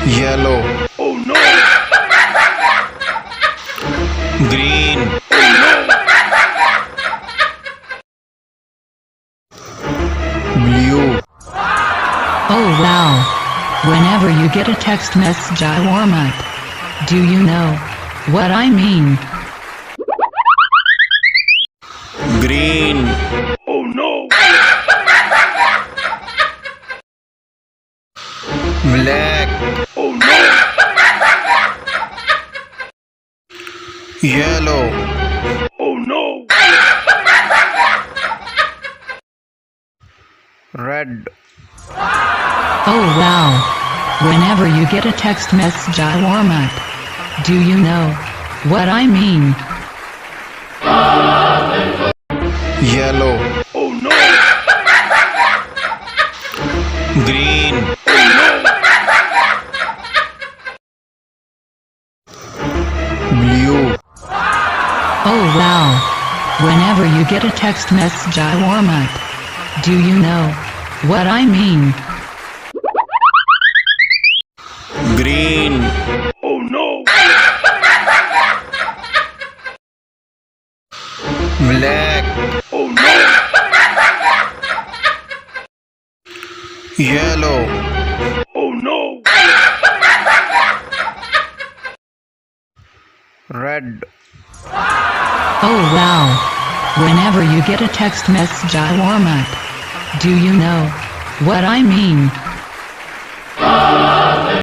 yellow, Oh no! green, blue, Oh wow. Whenever you get a text message I warm up. Do you know what I mean? green, Oh no! black, Oh no! yellow, Oh no! red, Oh wow. Whenever you get a text message I warm up. Do you know what I mean? yellow, Oh no! green, blue, Oh wow. Whenever you get a text message I warm up. Do you know what I mean? green, Oh no! black, Oh no! yellow, Oh no! red, Oh wow. Whenever you get a text message I warm up. Do you know what I mean?